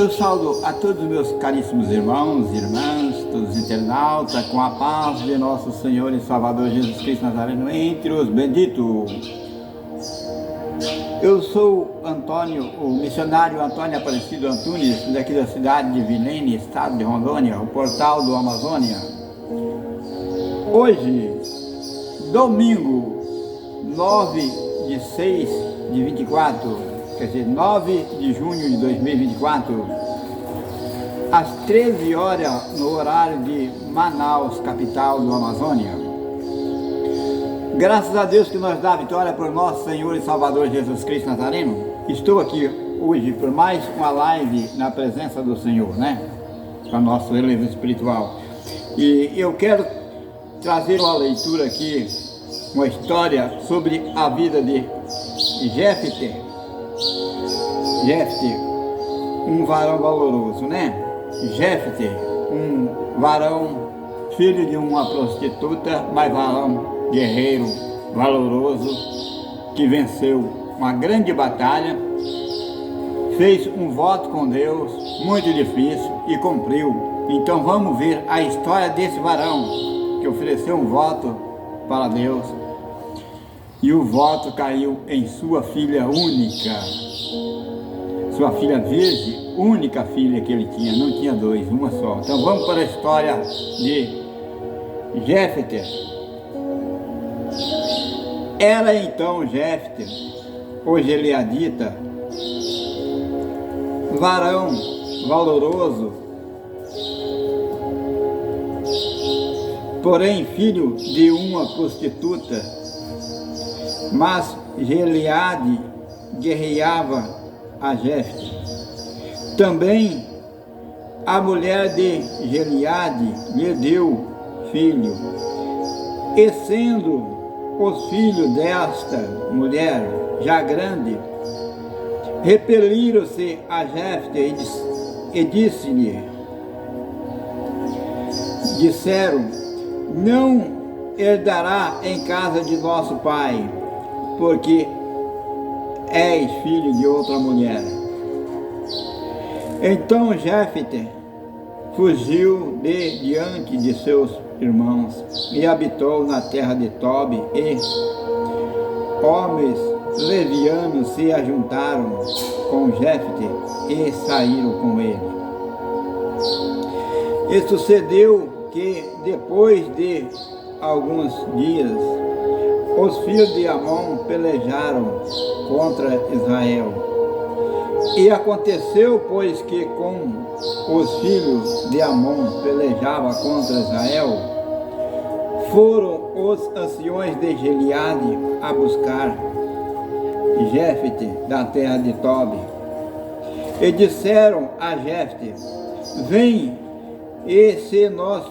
Eu saúdo a todos os meus caríssimos irmãos e irmãs, todos os internautas, com a paz de nosso Senhor e Salvador Jesus Cristo Nazareno entre os benditos. Eu sou Antônio, o missionário Antônio Aparecido Antunes, daqui da cidade de Vilene, estado de Rondônia, o portal do Amazônia. Hoje, domingo, 9 de junho de 2024, às 13 horas no horário de Manaus, capital do Amazônia. Graças a Deus que nos dá a vitória por nosso Senhor e Salvador Jesus Cristo Nazareno. Estou aqui hoje por mais uma live na presença do Senhor, né? Para nosso relevo espiritual. E eu quero trazer uma leitura aqui, uma história sobre a vida de Jefté, um varão valoroso, né? Jefté, um varão, filho de uma prostituta, mas varão guerreiro, valoroso, que venceu uma grande batalha, fez um voto com Deus, muito difícil, e cumpriu. Então vamos ver a história desse varão, que ofereceu um voto para Deus, e o voto caiu em sua filha única, sua filha virgem, única filha que ele tinha, não tinha dois, uma só. Então vamos para a história de Jefté. Era então Jefté, hoje Gileadita, varão valoroso, porém filho de uma prostituta, mas Gileade guerreava a Jefté. Também a mulher de Gileade lhe deu filho, e sendo os filhos desta mulher já grande, repeliram-se a Jefté e disseram: não herdará em casa de nosso pai, porque és filho de outra mulher. Então Jefté fugiu de diante de seus irmãos e habitou na terra de Tobi, e homens levianos se ajuntaram com Jefté e saíram com ele. E sucedeu que depois de alguns dias os filhos de Amon pelejaram contra Israel. E aconteceu, pois, que com os filhos de Amon pelejava contra Israel, foram os anciões de Gileade a buscar Jefté da terra de Tobi, e disseram a Jefté: vem, e se nós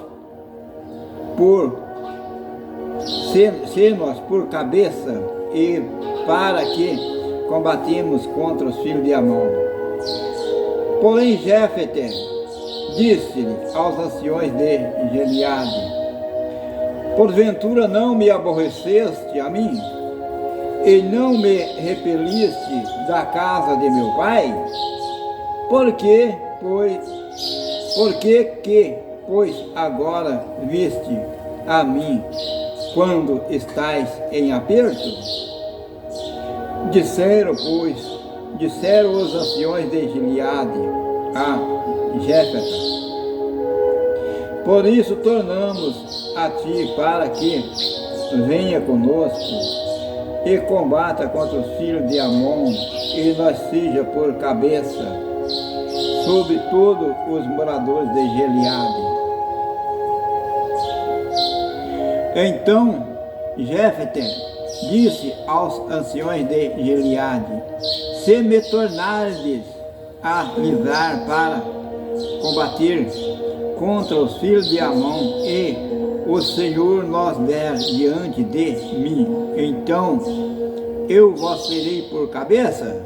por cabeça, e para que combatimos contra os filhos de Amon. Porém Jefté disse-lhe aos anciões de Gileade: porventura não me aborreceste a mim, e não me repeliste da casa de meu pai? Por que, pois agora viste a mim quando estás em aperto? Disseram os anciões de Gileade a Jefté: por isso tornamos a ti, para que venha conosco e combata contra os filhos de Amon, e nós seja por cabeça sobre todos os moradores de Gileade. Então Jefté disse aos anciões de Gileade: se me tornardes a livrar para combater contra os filhos de Amon, e o Senhor nos der diante de mim, então eu vos serei por cabeça?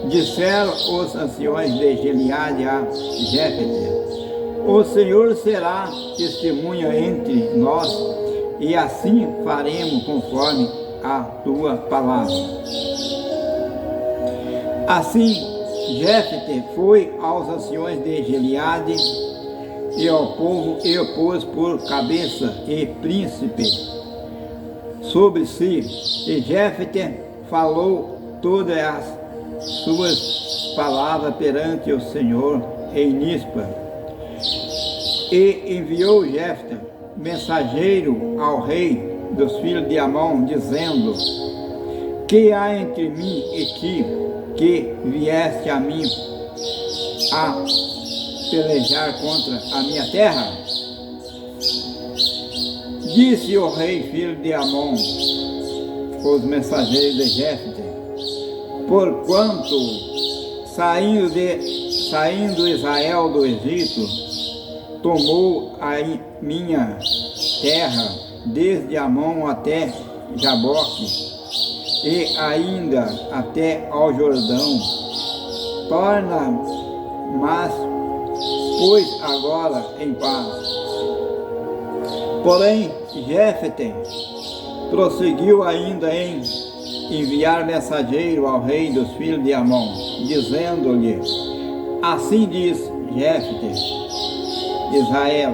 Disseram os anciões de Gileade a Jefté: o Senhor será testemunha entre nós, e assim faremos conforme a tua palavra. Assim Jefté foi aos anciões de Gileade e ao povo e o pôs por cabeça e príncipe sobre si. E Jefté falou todas as suas palavras perante o Senhor em Mispa. E enviou Jefté mensageiro ao rei dos filhos de Amon, dizendo: que há entre mim e ti, que vieste a mim a pelejar contra a minha terra? Disse o rei filho de Amon, os mensageiros de Jefté: porquanto saindo Israel do Egito, tomou a minha terra desde Amon até Jaboque, e ainda até ao Jordão. Torna, mas pois agora em paz. Porém, Jefté prosseguiu ainda em enviar mensageiro ao rei dos filhos de Amon, dizendo-lhe: assim diz Jefté: Israel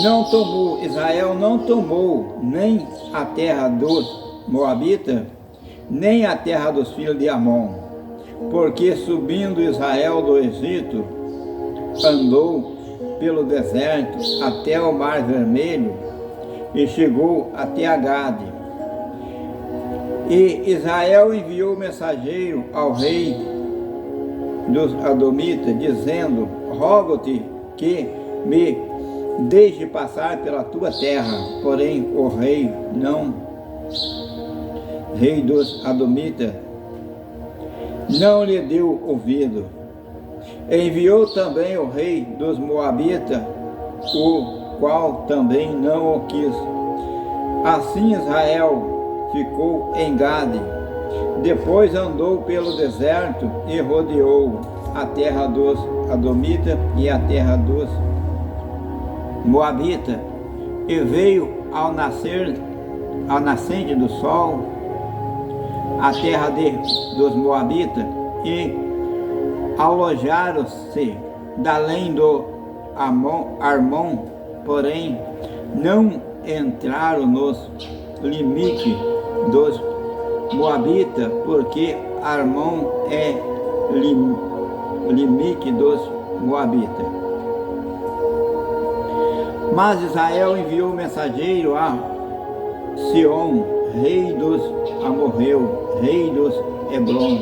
não tomou nem a terra dos Moabita, nem a terra dos filhos de Amon, porque subindo Israel do Egito, andou pelo deserto até o Mar Vermelho e chegou até Agade. E Israel enviou mensageiro ao rei dos Adomitas, dizendo: rogo-te que me deixe passar pela tua terra. Porém o rei dos Adomitas não lhe deu ouvido. Enviou também o rei dos Moabitas, o qual também não o quis. Assim Israel ficou em Gade. Depois andou pelo deserto e rodeou a terra dos Adomitas e a terra dos Moabitas, e veio ao nascente do sol, a terra dos Moabitas, e alojaram-se além do Armon, porém não entraram nos limites dos Moabitas, porque Armon é limite dos Moabitas. Mas Israel enviou mensageiro a Sion, rei dos amorreus, rei dos Hebron.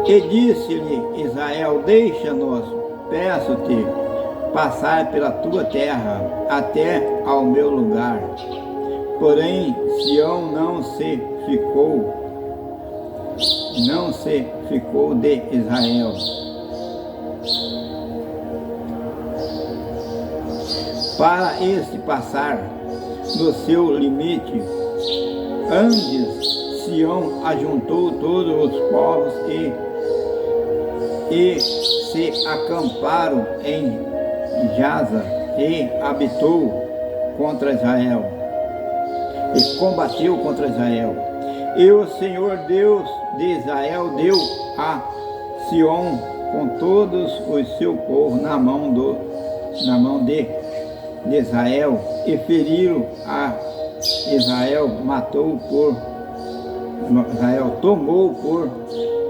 E disse-lhe Israel: deixa-nos, peço-te, passar pela tua terra até ao meu lugar. Porém Sião não se ficou de Israel. Para este passar no seu limite, antes Sião ajuntou todos os povos e se acamparam em Jaza e habitou contra Israel e combateu contra Israel. E o Senhor Deus de Israel deu a Sião com todos os seu povo na mão de Israel, e feriram a Israel, Israel tomou por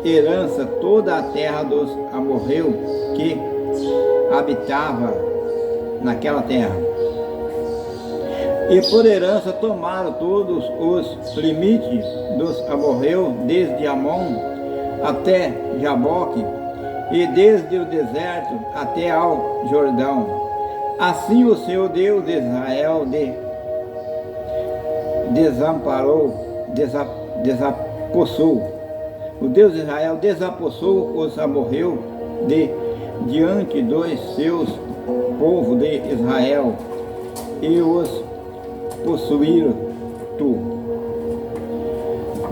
herança toda a terra dos amorreus que habitava naquela terra. E por herança tomaram todos os limites dos amorreus, desde Amon até Jaboque, e desde o deserto até ao Jordão. Assim o Senhor Deus de Israel desapossou. O Deus de Israel desapossou os amorreus diante dos seus povos de Israel, e os possuíram tu.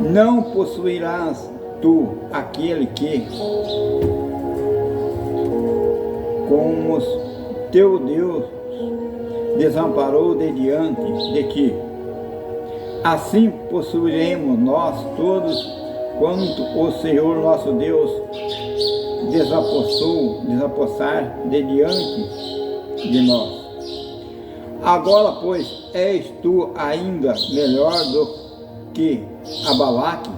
Não possuirás tu aquele que, como teu Deus, desamparou de diante de ti. Assim possuiremos nós todos quanto o Senhor nosso Deus desapossar de diante de nós. Agora, pois, és tu ainda melhor do que Abalaque,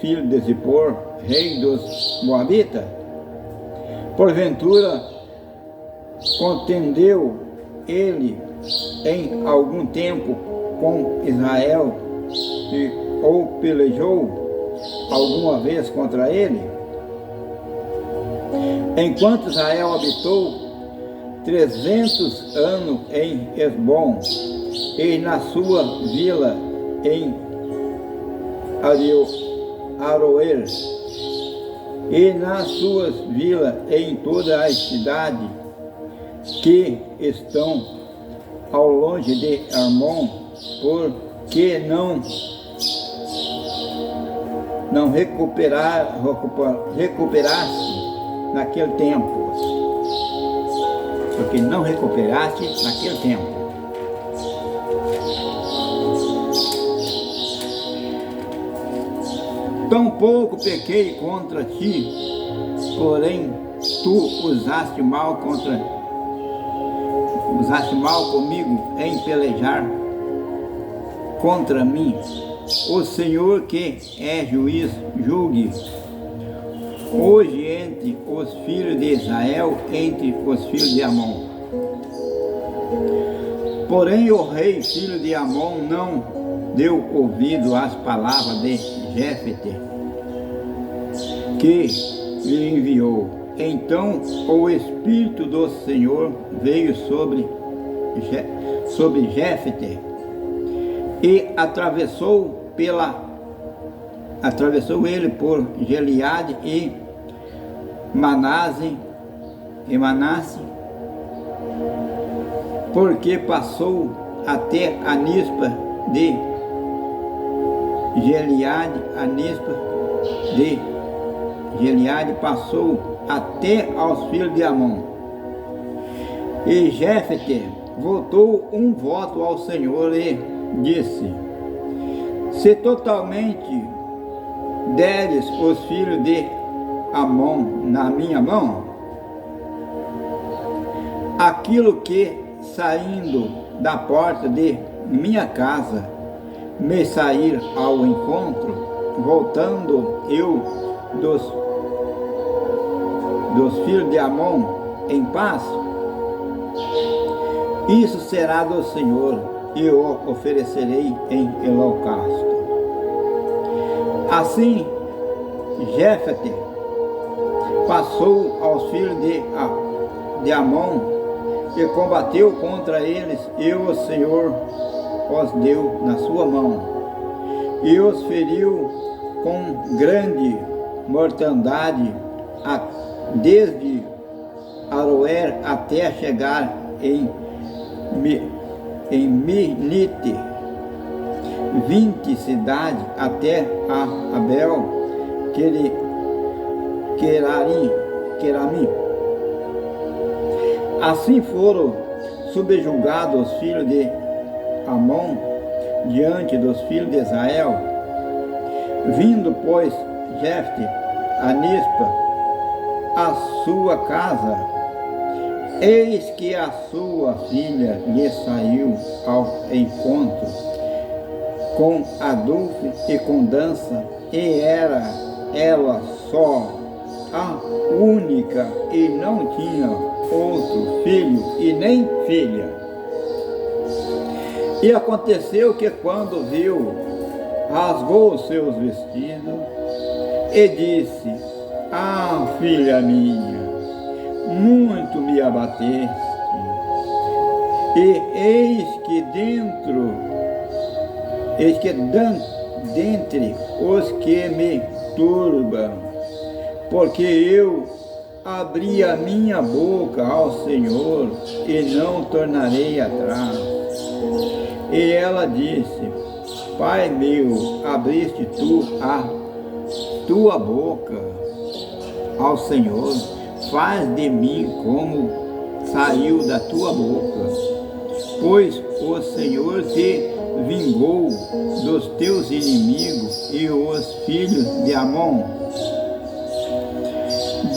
filho de Zippor, rei dos Moabitas? Porventura, contendeu ele em algum tempo com Israel ou pelejou alguma vez contra ele? Enquanto Israel habitou 300 anos em Esbom e na sua vila em Aroer e nas suas vilas em toda a cidade que estão ao longe de Armon, porque não recuperaste naquele tempo. Porque não recuperaste naquele tempo. Tampouco pequei contra ti, porém tu usaste mal comigo em pelejar contra mim. O Senhor que é juiz, julgue hoje entre os filhos de Israel, entre os filhos de Amon. Porém o rei, filho de Amon, não deu ouvido às palavras de Jefté, que lhe enviou. Então o Espírito do Senhor veio sobre Jefté e atravessou ele por Gileade e Manasse, porque passou até a Nispa de Gileade, passou até aos filhos de Amon. E Jefté voltou um voto ao Senhor e disse: se totalmente deres os filhos de Amon na minha mão, aquilo que saindo da porta de minha casa me sair ao encontro, voltando eu dos filhos de Amon em paz, isso será do Senhor e o oferecerei em holocausto. Assim Jefté passou aos filhos de Amon e combateu contra eles, e o Senhor os deu na sua mão, e os feriu com grande mortandade, desde Aroer até chegar em Minite, 20 cidades, até a Abel Querami. Assim foram subjugados os filhos de Amon diante dos filhos de Israel. Vindo, pois, Jefté a Nispa, a sua casa, eis que a sua filha lhe saiu ao encontro com adulto e com dança, e era ela só a única e não tinha outro filho e nem filha. E aconteceu que quando viu, rasgou os seus vestidos e disse: ah, filha minha, muito me abateste, e eis que dentre os que me turbam, porque eu abri a minha boca ao Senhor e não tornarei atrás. E ela disse: Pai meu, abriste tu a tua boca ao Senhor, faz de mim como saiu da tua boca, pois o Senhor te vingou dos teus inimigos e os filhos de Amon.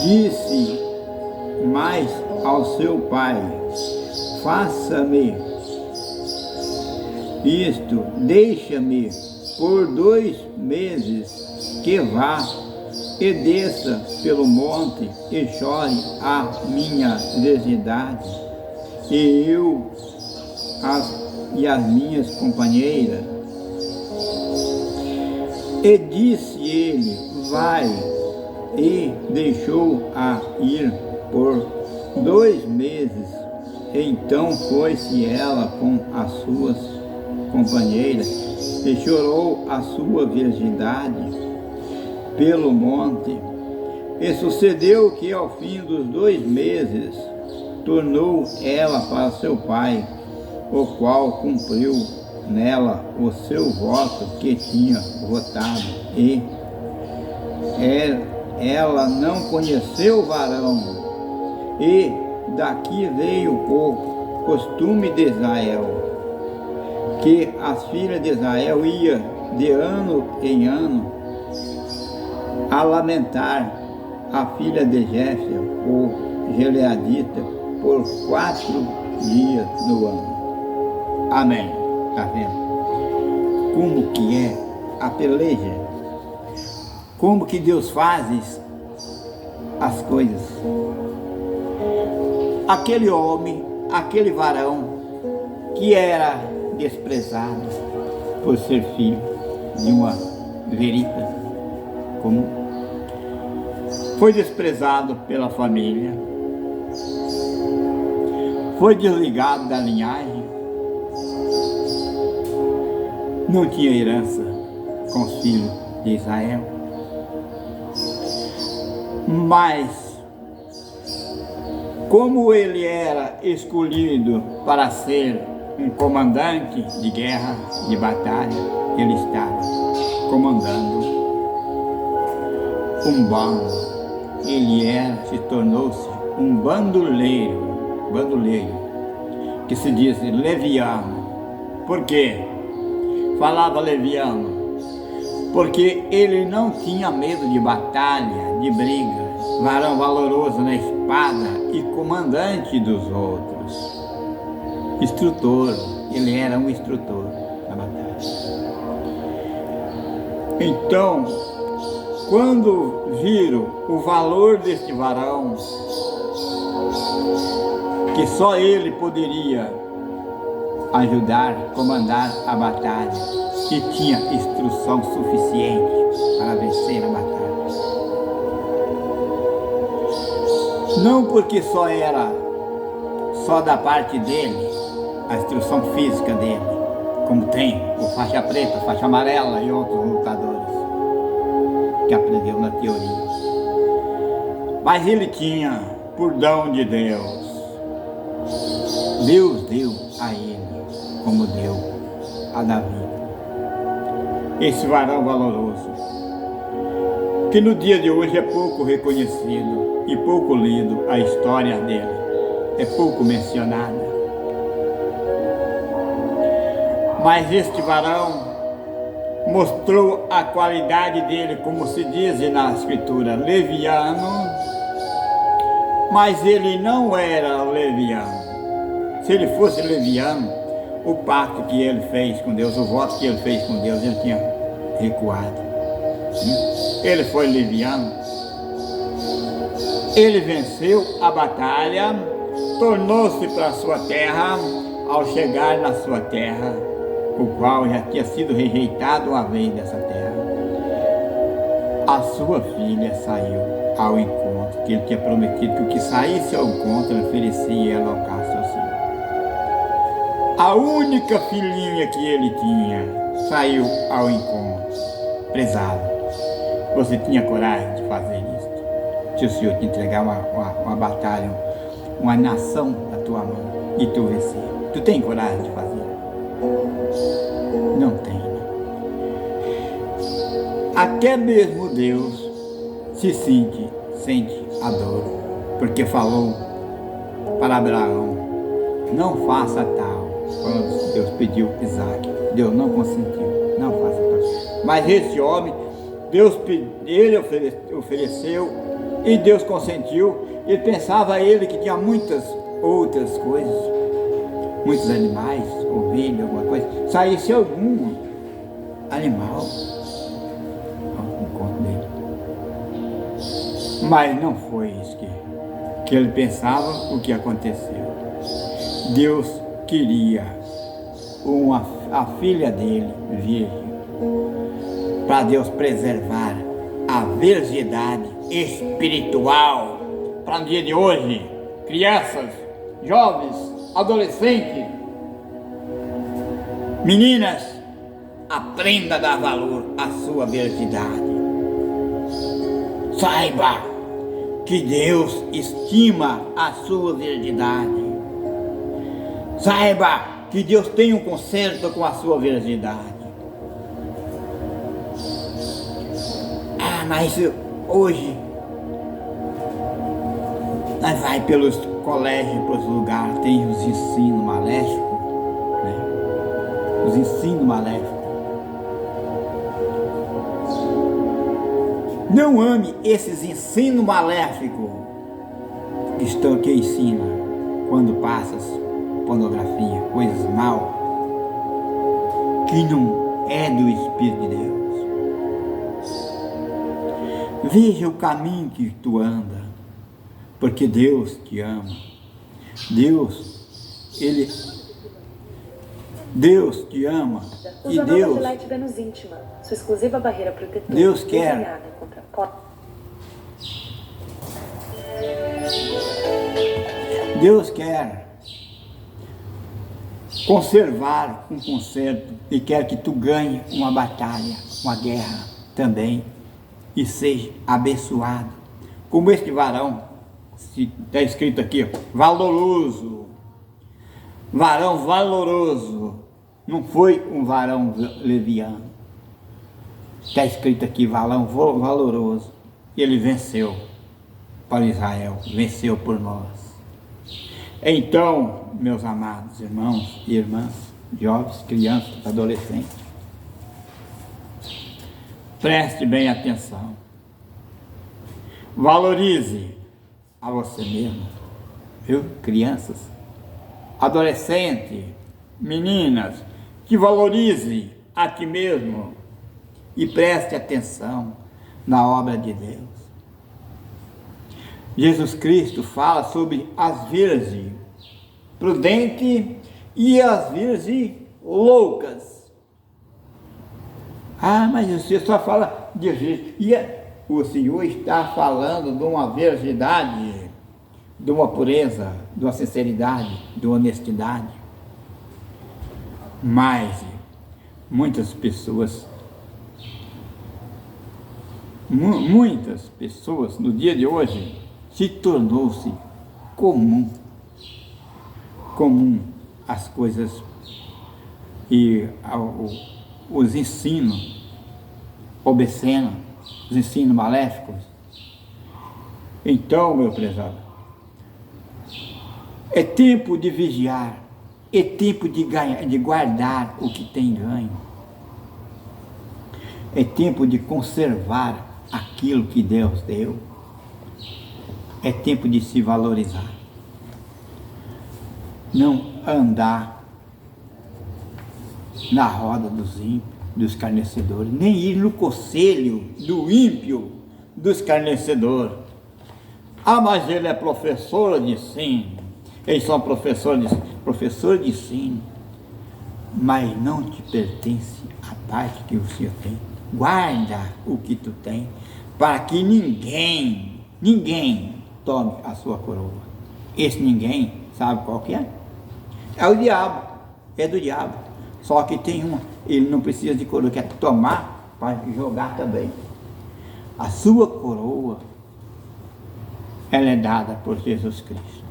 Disse mais ao seu pai: faça-me isto, deixa-me por 2 meses que vá e desça pelo monte e chore a minha virgindade, e eu e as minhas companheiras. E disse ele: vai, e deixou-a ir por 2 meses. Então foi-se ela com as suas companheiras e chorou a sua virgindade pelo monte. E sucedeu que ao fim dos 2 meses tornou ela para seu pai, o qual cumpriu nela o seu voto que tinha votado, e ela não conheceu o varão. E daqui veio o costume de Israel, que as filhas de Israel iam de ano em ano a lamentar a filha de Jefe, o Gileadita, por 4 dias no ano. Amém. Está vendo? Como que é a peleja? Como que Deus faz as coisas? Aquele homem, aquele varão que era desprezado por ser filho de uma verita comum, foi desprezado pela família, foi desligado da linhagem, não tinha herança com os filhos de Israel, mas como ele era escolhido para ser um comandante de guerra, de batalha, ele estava comandando um bando. Ele se tornou-se um bandoleiro, que se diz leviano. Por quê? Falava leviano porque ele não tinha medo de batalha, de briga, varão valoroso na espada e comandante dos outros. Instrutor, ele era um instrutor na batalha. Então, quando viram o valor deste varão, que só ele poderia ajudar, comandar a batalha, e tinha instrução suficiente para vencer a batalha. Não porque só da parte dele, a instrução física dele, como tem o faixa preta, faixa amarela e outros lutadores que aprendeu na teoria. Mas ele tinha, por dom de Deus, Deus deu a ele, como deu a Davi, esse varão valoroso, que no dia de hoje é pouco reconhecido e pouco lido a história dele, é pouco mencionada. Mas este varão mostrou a qualidade dele, como se diz na escritura, leviano, mas ele não era leviano. Se ele fosse leviano, o pacto que ele fez com Deus, o voto que ele fez com Deus, ele tinha recuado. Ele foi leviano, ele venceu a batalha, tornou-se para a sua terra. Ao chegar na sua terra, o qual já tinha sido rejeitado uma vez dessa terra, a sua filha saiu ao encontro, que ele tinha prometido que o que saísse ao encontro, ele oferecia ela ao caso seu filho. A única filhinha que ele tinha saiu ao encontro. Prezado, você tinha coragem de fazer isso? Se o Senhor te entregar uma batalha, uma nação na tua mão e tu vencer, tu tem coragem de fazer? Não tem, né? Até mesmo Deus sente a dor, porque falou para Abraão: não faça tal, quando Deus pediu Isaac. Deus não consentiu, não faça isso. Mas esse homem, ele ofereceu e Deus consentiu. Ele pensava que tinha muitas outras coisas, muitos animais, ovelha, alguma coisa. Saísse algum animal ao encontro dele. Mas não foi isso que ele pensava, o que aconteceu. Deus queria a filha dele virgem, para Deus preservar a virgindade espiritual. Para o dia de hoje, crianças, jovens, adolescentes, meninas, aprenda a dar valor à sua virgindade. Saiba que Deus estima a sua virgindade. Saiba que Deus tem um conserto com a sua virgindade. Mas hoje nós vai pelos colégios, pelos lugares, tem os ensinos maléficos, né? Os ensinos maléficos. Não ame esses ensinos maléficos que ensinam quando passas pornografia, coisas mal, que não é do Espírito de Deus. Veja o caminho que tu anda, porque Deus te ama. Deus te ama. E Deus, sua exclusiva barreira protetora, Deus quer conservar um concerto e quer que tu ganhe uma batalha, uma guerra também, e seja abençoado. Como este varão, está escrito aqui, valoroso, varão valoroso, não foi um varão leviano. Está escrito aqui, varão valoroso. Ele venceu para Israel, venceu por nós. Então, meus amados irmãos e irmãs, jovens, crianças, adolescentes, preste bem atenção. Valorize a você mesmo, viu? Crianças, adolescentes, meninas, que valorize a ti mesmo e preste atenção na obra de Deus. Jesus Cristo fala sobre as virgens prudentes e as virgens loucas. Mas você só fala de virgem. E o Senhor está falando de uma virgindade, de uma pureza, de uma sinceridade, de uma honestidade. Mas muitas pessoas no dia de hoje se tornou-se comum as coisas e os ensinos obscenos, os ensinos maléficos. Então, meu prezado, é tempo de vigiar, é tempo de guardar o que tem ganho, é tempo de conservar aquilo que Deus deu, é tempo de se valorizar, não andar na roda dos ímpios, dos escarnecedores, nem ir no conselho do ímpio, do escarnecedor. Mas ele é professor de ensino, eles são professor de ensino, mas não te pertence a parte que o Senhor tem. Guarda o que tu tem, para que ninguém tome a sua coroa. Esse ninguém, sabe qual que é? É o diabo, é do diabo. Só que tem ele não precisa de coroa, quer tomar para jogar também. A sua coroa, ela é dada por Jesus Cristo.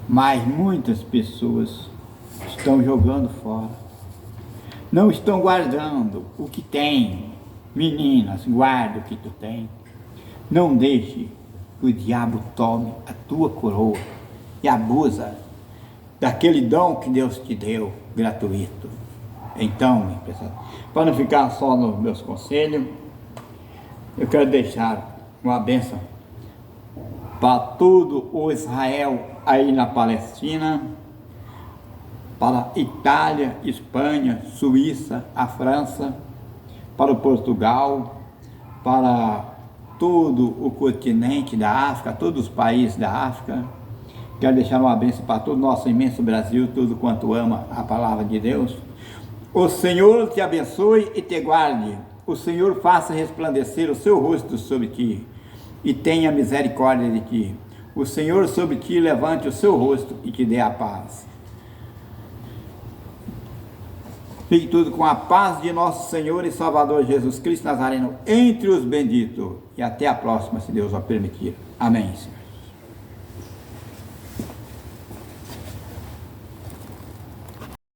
Mas muitas pessoas estão jogando fora, não estão guardando o que tem. Meninas, guarda o que tu tem. Não deixe que o diabo tome a tua coroa e abusa. daquele dom que Deus te deu, gratuito. Então, minha pessoa, para não ficar só nos meus conselhos, eu quero deixar uma bênção para todo o Israel aí na Palestina, para Itália, Espanha, Suíça, a França, para o Portugal, para todo o continente da África, todos os países da África. Quero deixar uma bênção para todo o nosso imenso Brasil, tudo quanto ama a palavra de Deus. O Senhor te abençoe e te guarde. O Senhor faça resplandecer o seu rosto sobre ti e tenha misericórdia de ti. O Senhor sobre ti levante o seu rosto e te dê a paz. Fique tudo com a paz de nosso Senhor e Salvador Jesus Cristo Nazareno entre os benditos. E até a próxima, se Deus o permitir. Amém, Senhor.